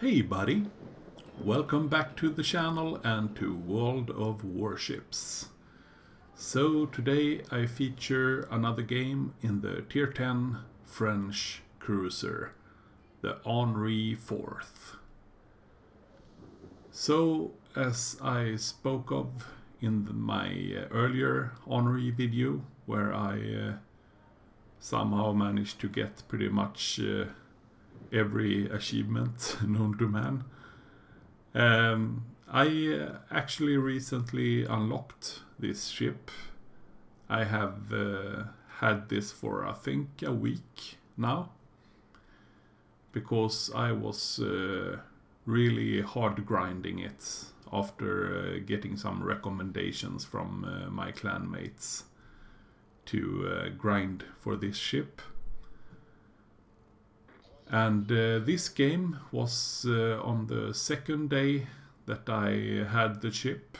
Hey buddy, welcome back to the channel and to World of Warships. So today I feature another game in the tier 10 French cruiser, the Henri IV. So as I spoke of in my earlier Henri video, where I somehow managed to get pretty much every achievement known to man. I actually recently unlocked this ship. I have had this for I think a week now, because I was really hard grinding it after getting some recommendations from my clanmates to grind for this ship. And this game was on the second day that I had the ship.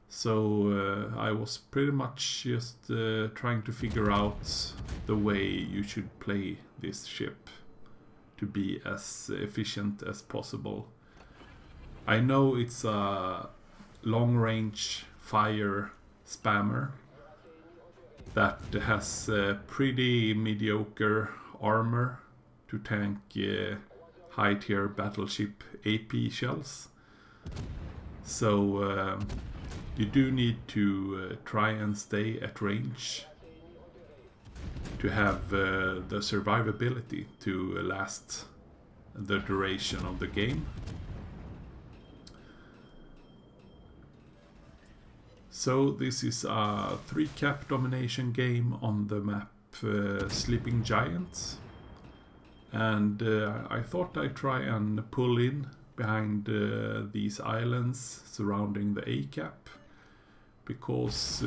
So I was pretty much just trying to figure out the way you should play this ship to be as efficient as possible. I know it's a long-range fire spammer that has pretty mediocre armor to tank high tier battleship AP shells. So you do need to try and stay at range to have the survivability to last the duration of the game. So this is a 3-cap domination game on the map Sleeping Giants, and I thought I'd try and pull in behind these islands surrounding the A-cap, because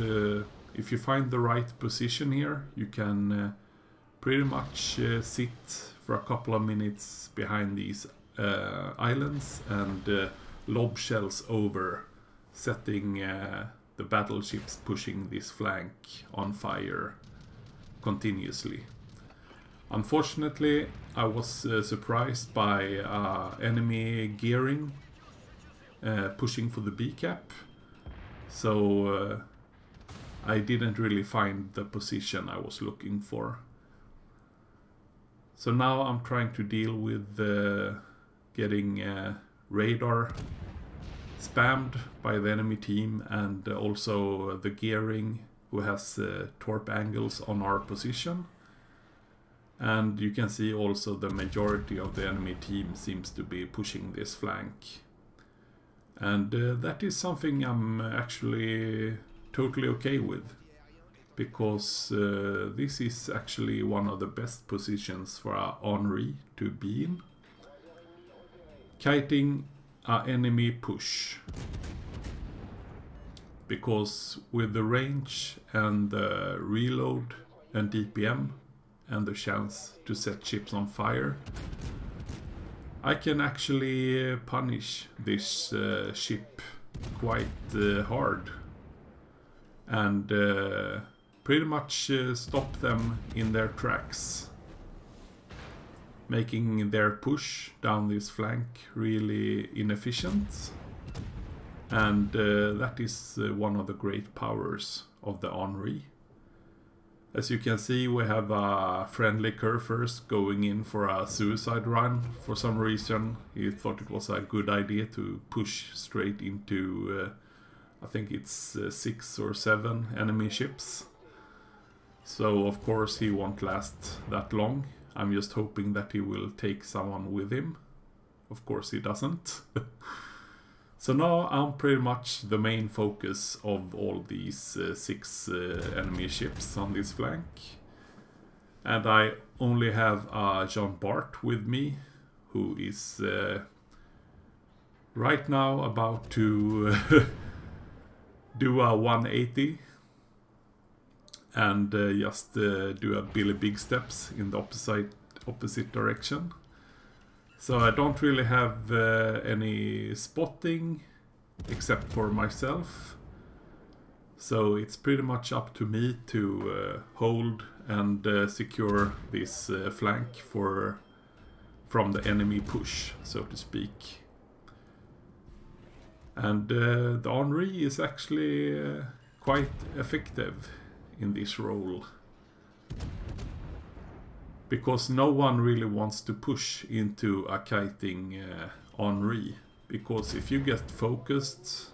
if you find the right position here, you can pretty much sit for a couple of minutes behind these islands and lob shells over, setting the battleships pushing this flank on fire continuously. Unfortunately, I was surprised by enemy gearing pushing for the B-cap, so I didn't really find the position I was looking for. So now I'm trying to deal with getting radar spammed by the enemy team, and also the gearing who has torp angles on our position. And you can see also the majority of the enemy team seems to be pushing this flank. And that is something I'm actually totally okay with, because this is actually one of the best positions for a Henri to be in. Kiting an enemy push, because with the range and the reload and DPM and the chance to set ships on fire, I can actually punish this ship quite hard and pretty much stop them in their tracks, making their push down this flank really inefficient. And that is one of the great powers of the Henri. As you can see, we have a friendly Curfirst going in for a suicide run. For some reason, he thought it was a good idea to push straight into, I think it's 6 or 7 enemy ships. So of course he won't last that long. I'm just hoping that he will take someone with him. Of course he doesn't. So now I'm pretty much the main focus of all these 6 enemy ships on this flank. And I only have Jean Bart with me, who is right now about to do a 180 and just do a Billy Big Steps in the opposite direction. So I don't really have any spotting except for myself. So it's pretty much up to me to hold and secure this flank for from the enemy push, so to speak. And the Henri is actually quite effective in this role, because no one really wants to push into a kiting Henri, because if you get focused,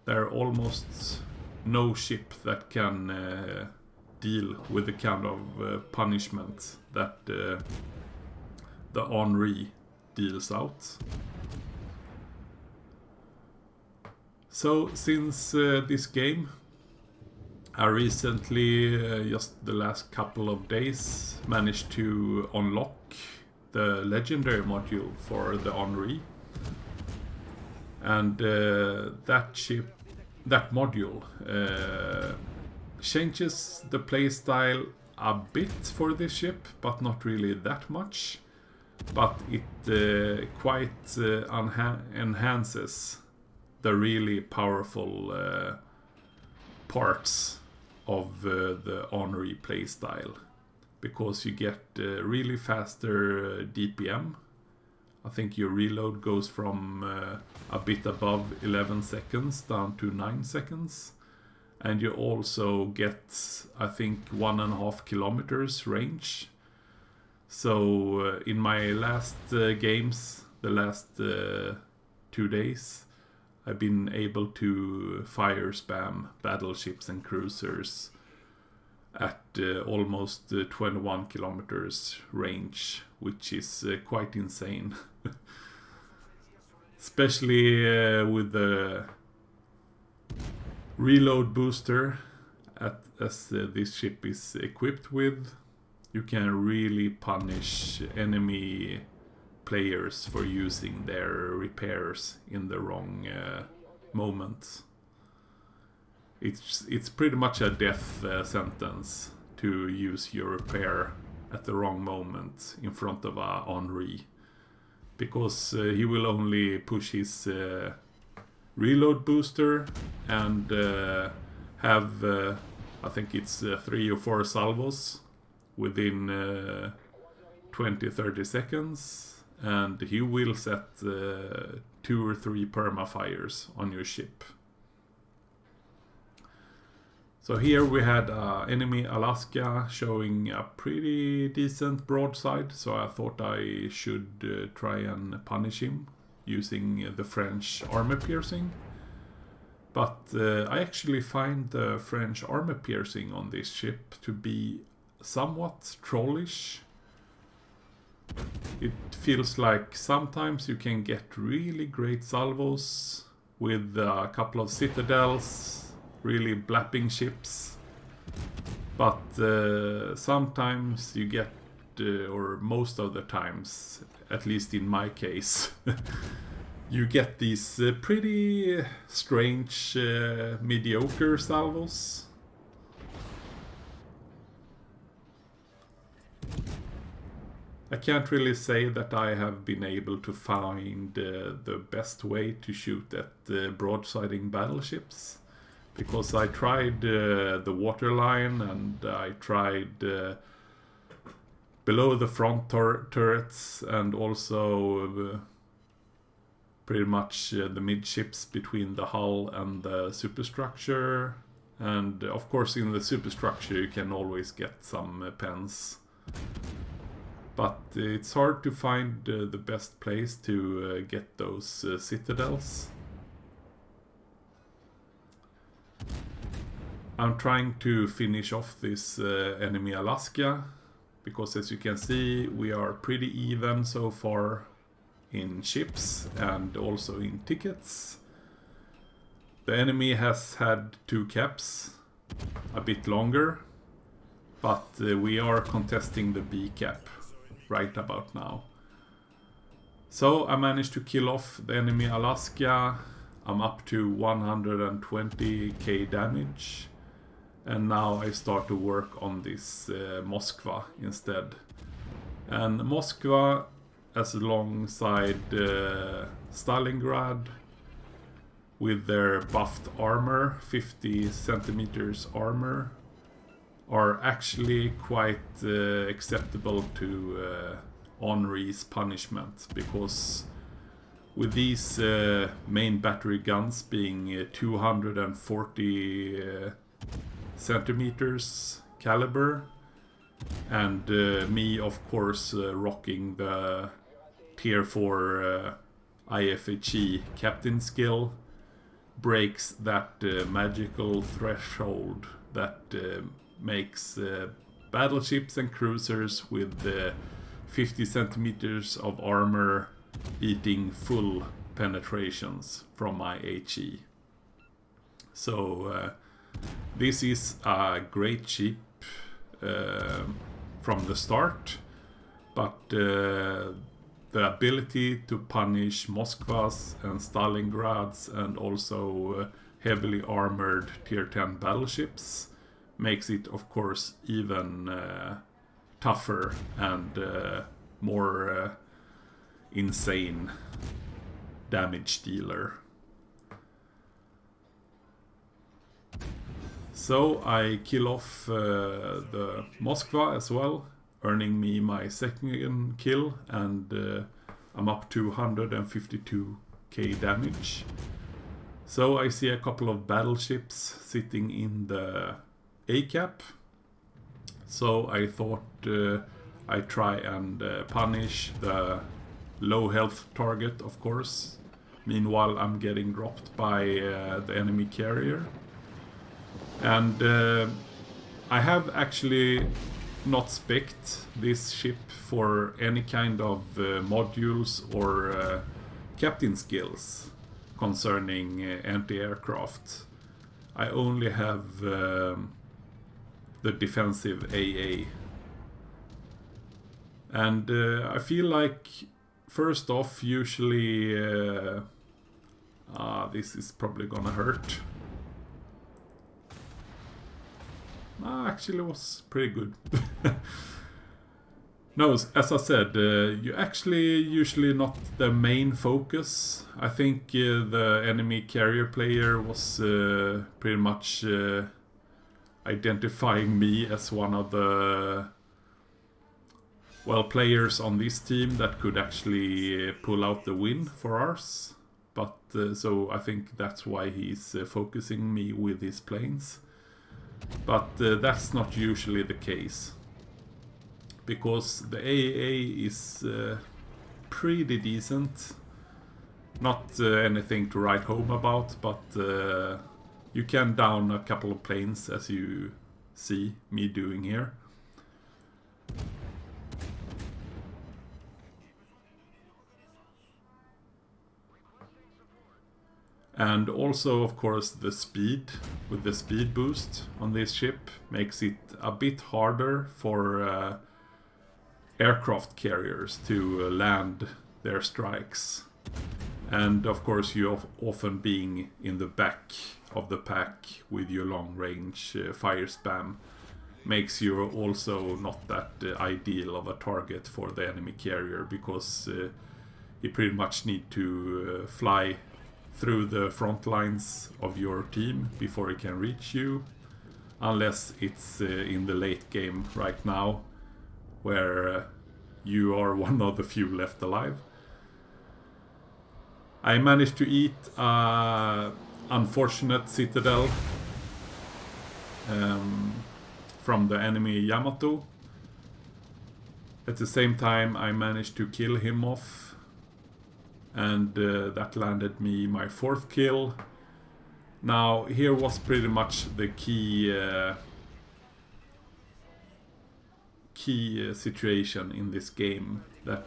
there are almost no ship that can deal with the kind of punishment that the Henri deals out. So since this game, I recently, just the last couple of days, managed to unlock the legendary module for the Henri. And that module changes the playstyle a bit for this ship, but not really that much. But it quite enhances the really powerful parts of the Henri playstyle, because you get really faster DPM. I think your reload goes from a bit above 11 seconds down to 9 seconds. And you also get, I think, 1.5 kilometers range. So in my last games, the last 2 days, I've been able to fire spam battleships and cruisers at almost 21 kilometers range, which is quite insane. Especially with the reload booster as this ship is equipped with, you can really punish enemy players for using their repairs in the wrong moment. It's pretty much a death sentence to use your repair at the wrong moment in front of a Henri, because he will only push his reload booster and have I think it's 3 or 4 salvos within 20-30 seconds, and he will set 2 or 3 perma-fires on your ship. So here we had enemy Alaska showing a pretty decent broadside, so I thought I should try and punish him using the French armor piercing. But I actually find the French armor piercing on this ship to be somewhat trollish. It feels like sometimes you can get really great salvos with a couple of citadels, really blapping ships, but sometimes you get, or most of the times, at least in my case, you get these pretty strange mediocre salvos. I can't really say that I have been able to find the best way to shoot at broadsiding battleships, because I tried the waterline and I tried below the front turrets, and also pretty much the midships between the hull and the superstructure. And of course in the superstructure you can always get some pens. But it's hard to find the best place to get those citadels. I'm trying to finish off this enemy Alaska, because as you can see we are pretty even so far in ships and also in tickets. The enemy has had 2 caps, a bit longer, but we are contesting the B cap right about now. So I managed to kill off the enemy Alaska. I'm up to 120k damage, and now I start to work on this Moskva instead. And Moskva, as alongside Stalingrad, with their buffed armor, 50 centimeters armor, are actually quite acceptable to Henri's punishment, because with these main battery guns being 240 centimeters caliber, and me of course rocking the tier 4 IFHE captain skill, breaks that magical threshold that makes battleships and cruisers with 50 centimeters of armor eating full penetrations from my HE. So this is a great ship from the start, but the ability to punish Moskvas and Stalingrads and also heavily armored tier 10 battleships makes it of course even tougher and more insane damage dealer. So I kill off the Moskva as well, earning me my second kill, and I'm up to 152k damage. So I see a couple of battleships sitting in the A-cap. So I thought I'd try and punish the low health target, of course. Meanwhile, I'm getting dropped by the enemy carrier. And I have actually not spec'd this ship for any kind of modules or captain skills concerning anti-aircraft. I only have the defensive AA. And I feel like, first off, usually this is probably gonna hurt. Actually was pretty good. No, as I said, you actually usually not the main focus. I think the enemy carrier player was pretty much identifying me as one of the players on this team that could actually pull out the win for us. But so I think that's why he's focusing me with his planes. But that's not usually the case, because the AAA is pretty decent. Not anything to write home about, but you can down a couple of planes, as you see me doing here. And also, of course, the speed, with the speed boost on this ship, makes it a bit harder for aircraft carriers to land their strikes. And of course, you often being in the back of the pack with your long range fire spam makes you also not that ideal of a target for the enemy carrier, because you pretty much need to fly through the front lines of your team before it can reach you, unless it's in the late game right now, where you are one of the few left alive. I managed to eat an unfortunate citadel from the enemy Yamato. At the same time, I managed to kill him off, and that landed me my 4th kill. Now, here was pretty much the key situation in this game that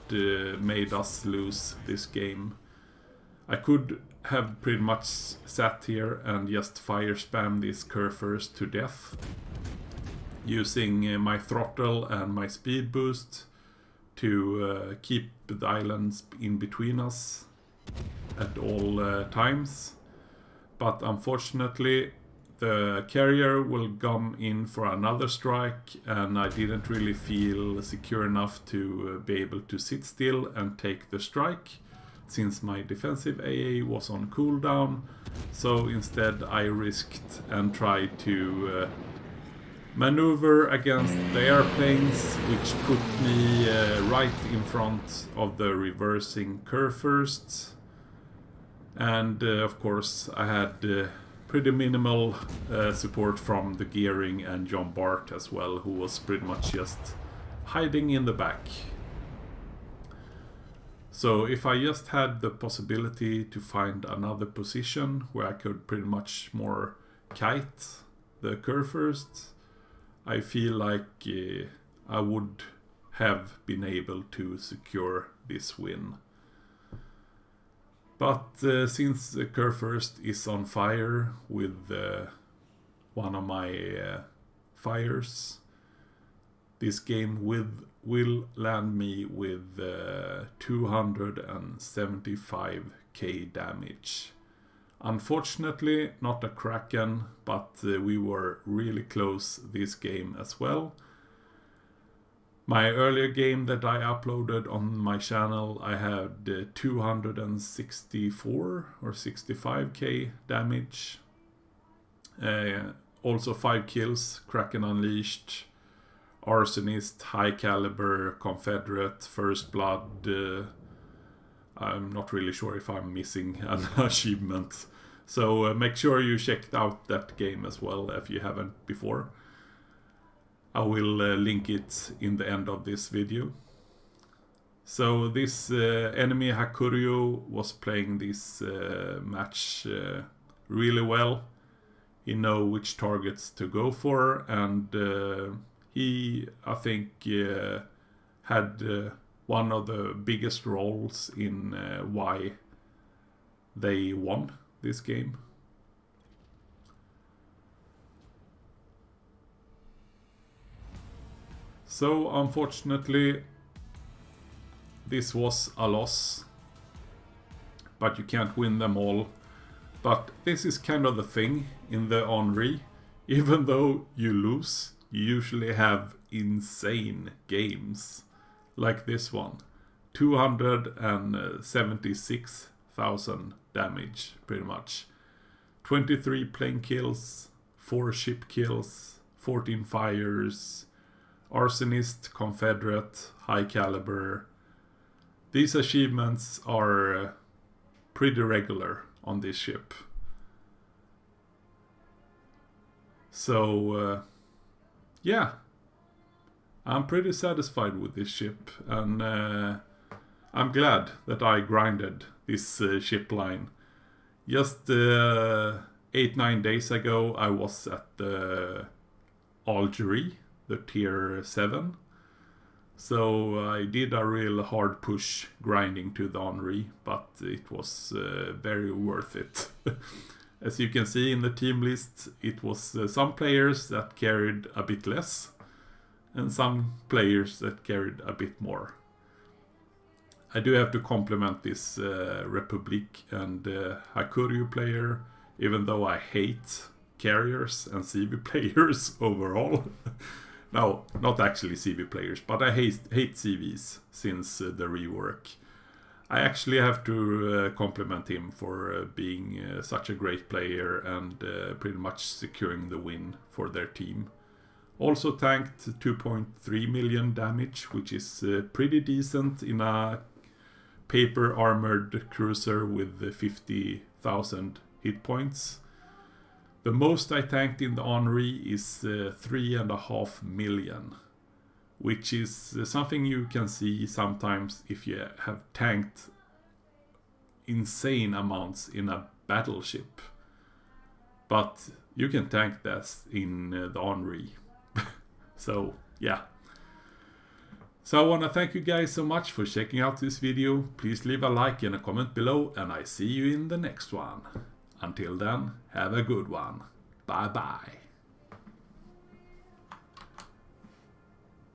made us lose this game. I could have pretty much sat here and just fire spam these curvers to death, using my throttle and my speed boost to keep the islands in between us at all times. But unfortunately, the carrier will come in for another strike, and I didn't really feel secure enough to be able to sit still and take the strike, since my defensive AA was on cooldown. So instead I risked and tried to maneuver against the airplanes, which put me right in front of the reversing Kurfürst. And of course I had pretty minimal support from the Gearing and John Bart as well, who was pretty much just hiding in the back. So if I just had the possibility to find another position where I could pretty much more kite the Kurfürst, I feel like I would have been able to secure this win. But since the Kurfürst is on fire with one of my fires, this game will land me with 275k damage. Unfortunately, not a Kraken, but we were really close this game as well. My earlier game that I uploaded on my channel, I had 264 or 65k damage. Also 5 kills, Kraken Unleashed, Arsonist, High Caliber, Confederate, First Blood. I'm not really sure if I'm missing an achievement. So make sure you check out that game as well if you haven't before. I will link it in the end of this video. So this enemy Hakuryu was playing this match really well. He know which targets to go for, and he, I think, had one of the biggest roles in why they won this game. So unfortunately, this was a loss, but you can't win them all. But this is kind of the thing in the Henri. Even though you lose, you usually have insane games. Like this one. 276,000 damage, pretty much. 23 plane kills, 4 ship kills, 14 fires, Arsonist, Confederate, High Caliber. These achievements are pretty regular on this ship. So, yeah. I'm pretty satisfied with this ship, and I'm glad that I grinded this ship line. Just 8-9 days ago I was at the Algerie, the tier 7. So I did a real hard push grinding to the Henri, but it was very worth it. As you can see in the team list, it was some players that carried a bit less, and some players that carried a bit more. I do have to compliment this Republic and Hakuryu player, even though I hate carriers and CV players overall. No, not actually CV players, but I hate CVs since the rework. I actually have to compliment him for being such a great player and pretty much securing the win for their team. Also tanked 2.3 million damage, which is pretty decent in a paper armored cruiser with 50,000 hit points. The most I tanked in the Henri is 3.5 million, which is something you can see sometimes if you have tanked insane amounts in a battleship. But you can tank that in the Henri. So, yeah. So I want to thank you guys so much for checking out this video. Please leave a like and a comment below, and I see you in the next one. Until then, have a good one. Bye bye.